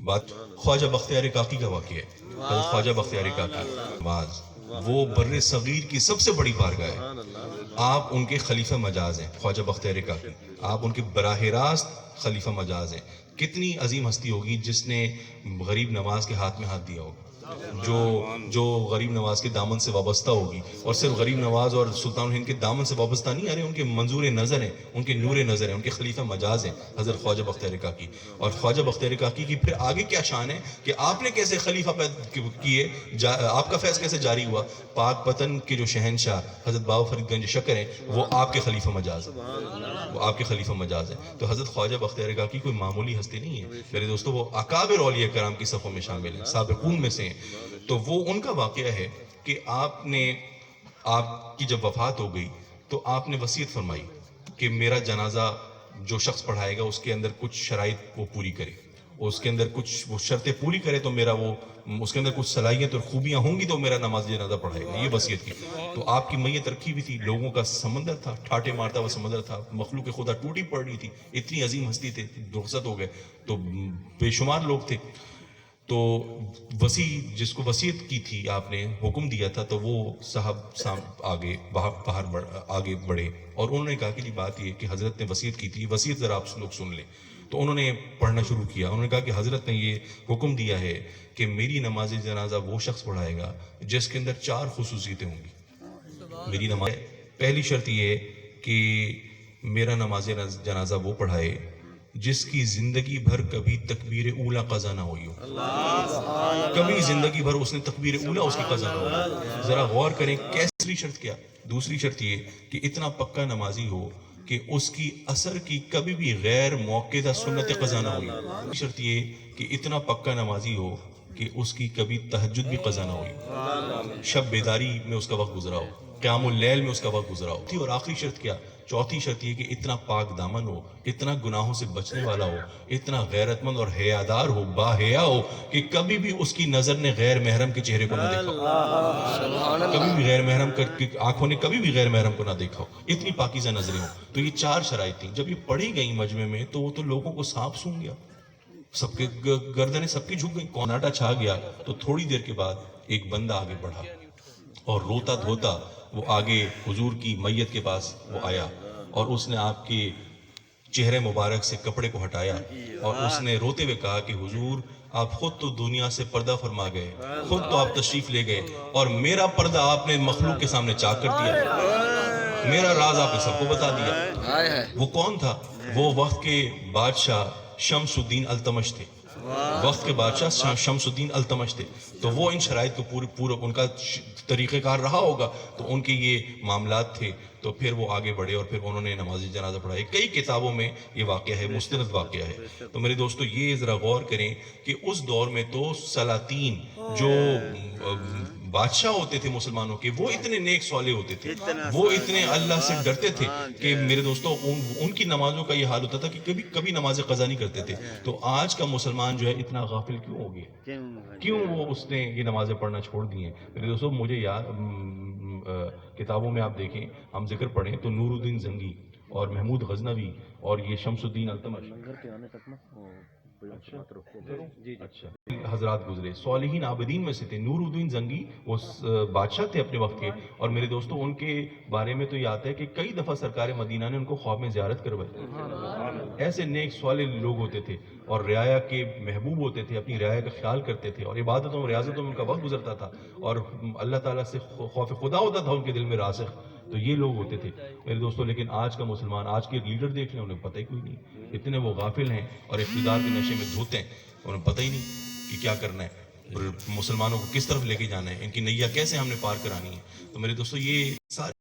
بات خواجہ بختیار کاکی کا واقعہ ہے. حضرت خواجہ بختیار کاکی باز وہ بر صغیر کی سب سے بڑی بارگاہ ہے. آپ ان کے خلیفہ مجاز ہیں خواجہ بختیار کاکی. آپ ان کے براہ راست خلیفہ مجاز ہیں. کتنی عظیم ہستی ہوگی جس نے غریب نواز کے ہاتھ میں ہاتھ دیا ہوگا, جو غریب نواز کے دامن سے وابستہ ہوگی, اور صرف غریب نواز اور سلطان ہند کے دامن سے وابستہ نہیں, ارے ان کے منظور نظر ہیں, ان کے نور نظر ہیں, ان کے خلیفہ مجاز ہیں حضرت خواجہ بختیار کاکی. اور خواجہ بختیار کاکی کی پھر آگے کیا شان ہے کہ آپ نے کیسے خلیفہ کیے, آپ کا فیض کیسے جاری ہوا. پاک پتن کے جو شہنشاہ حضرت بابا فرید گنج شکر ہیں وہ آپ کے خلیفہ مجاز ہیں, وہ آپ کے خلیفہ مجاز ہیں. تو حضرت خواجہ بختیار کاکی کوئی معمولی ہستی نہیں ہے میرے دوستو, وہ اکابر اولیاء کرام کی صفوں میں شامل ہیں, سابقون میں سے ہیں. تو وہ ان کا واقعہ ہے کہ آپ کی جب وفات ہو گئی تو آپ نے وصیت فرمائی کہ میرا جنازہ جو شخص پڑھائے گا اس کے اندر کچھ شرائط وہ پوری کرے, اس کے اندر کچھ وہ شرطیں پوری کرے, تو میرا وہ اس کے اندر کچھ صلاحیت اور خوبیاں ہوں گی تو میرا نماز جنازہ پڑھائے گا, یہ وصیت کی. تو آپ کی میت رکھی ہوئی تھی, لوگوں کا سمندر تھا, ٹھاٹے مارتا ہوا سمندر تھا, مخلوق خدا ٹوٹی پڑ رہی تھی, اتنی عظیم ہستی تھے, رخصت ہو گئے تو بے شمار لوگ تھے. تو جس کو وصیت کی تھی آپ نے, حکم دیا تھا, تو وہ صاحب آگے بڑھے اور انہوں نے کہا کہ بات یہ کہ حضرت نے وصیت کی تھی, وصیت ذرا آپ لوگ سن لیں. تو انہوں نے پڑھنا شروع کیا. انہوں نے کہا کہ حضرت نے یہ حکم دیا ہے کہ میری نماز جنازہ وہ شخص پڑھائے گا جس کے اندر 4 خصوصیتیں ہوں گی. میری نماز, پہلی شرط یہ ہے کہ میرا نماز جنازہ وہ پڑھائے جس کی زندگی بھر کبھی تکبیر اولا قضا نہ ہوئی ہو, کبھی زندگی بھر اس نے تکبیر اولا اس کی قضا نہ ہوئی. ذرا غور کریں کیسری شرط کیا. دوسری شرط یہ کہ اتنا پکا نمازی ہو کہ اس کی اثر کی کبھی بھی غیر موقعہ سنت قضا نہ ہوئی. شرط یہ کہ اتنا پکا نمازی ہو کہ اس کی کبھی تہجد بھی قضا نہ ہوئی, شب بیداری میں اس کا وقت گزرا ہو, قیام اللیل میں اس کا وقت گزرا ہو. اور آخری شرط کیا, چوتھی شرط یہ کہ اتنا پاک دامن ہو, اتنا گناہوں سے بچنے والا ہو, اتنا غیرت مند اور حیادار ہو, با حیا ہو کہ کبھی بھی اس کی نظر نے غیر محرم کے چہرے کو نہ دیکھا, کبھی بھی غیر محرم آنکھوں نے کبھی بھی غیر محرم کو نہ دیکھا ہو, اتنی پاکیزہ نظریں ہوں. تو یہ 4 شرائط تھیں. جب یہ پڑھی گئی مجمع میں تو وہ تو لوگوں کو سانپ سونگ گیا, سب کے گردنیں سب کی جھک گئی, کوناٹا چھا گیا. تو تھوڑی دیر کے بعد ایک بندہ آگے بڑھا اور روتا دھوتا وہ آگے حضور کی میت کے پاس وہ آیا, اور اس نے آپ کے چہرے مبارک سے کپڑے کو ہٹایا اور اس نے روتے ہوئے کہا کہ حضور آپ خود تو دنیا سے پردہ فرما گئے, خود تو آپ تشریف لے گئے, اور میرا پردہ آپ نے مخلوق کے سامنے چاک کر دیا, میرا راز آپ نے سب کو بتا دیا. وہ کون تھا؟ وہ وقت کے بادشاہ شمس الدین التمش تھے, وقت کے بادشاہ شمس الدین التمش تھے. تو وہ ان شرائط کو پورا ان کا طریقہ کار رہا ہوگا, تو ان کے یہ معاملات تھے. تو پھر وہ آگے بڑھے اور پھر انہوں نے نماز جنازہ پڑھائی. کئی کتابوں میں یہ واقعہ ہے, مستند واقعہ ہے. تو میرے دوستو یہ ذرا غور کریں کہ اس دور میں تو سلاطین جو بادشاہ ہوتے تھے مسلمانوں کے, وہ اتنے نیک صالح ہوتے تھے, وہ اتنے اللہ سے ڈرتے تھے کہ میرے دوستو ان کی نمازوں کا یہ حال ہوتا تھا کہ کبھی نماز قضا نہیں کرتے تھے. تو آج کا مسلمان جو ہے اتنا غافل کیوں ہو گیا, کیوں وہ اس نے یہ نمازیں پڑھنا چھوڑ دی ہیں. میرے دوستو مجھے کتابوں میں آپ دیکھیں, ہم ذکر پڑھیں تو نور الدین زنگی اور محمود غزنوی اور یہ شمس الدین التمش حضرات گزرے, صالحین عابدین میں سے تھے. نور الدین زنگی وہ بادشاہ تھے اپنے وقت کے, اور میرے دوستو ان کے بارے میں تو یہ آتا ہے کہ کئی دفعہ سرکار مدینہ نے ان کو خواب میں زیارت کروائی. ایسے نیک صالح لوگ ہوتے تھے اور رعایا کے محبوب ہوتے تھے, اپنی رعایا کا خیال کرتے تھے, اور عبادتوں ریاضتوں میں ان کا وقت گزرتا تھا, اور اللہ تعالیٰ سے خوف خدا ہوتا تھا ان کے دل میں راسخ. تو یہ لوگ ہوتے تھے میرے دوستو. لیکن آج کا مسلمان, آج کے لیڈر دیکھ لیں, انہیں پتہ ہی کوئی نہیں, اتنے وہ غافل ہیں اور اقتدار کے نشے میں دھوتے ہیں, انہیں پتہ ہی نہیں کہ کیا کرنا ہے, مسلمانوں کو کس طرف لے کے جانا ہے, ان کی نیا کیسے ہم نے پار کرانی ہے. تو میرے دوستو یہ سارے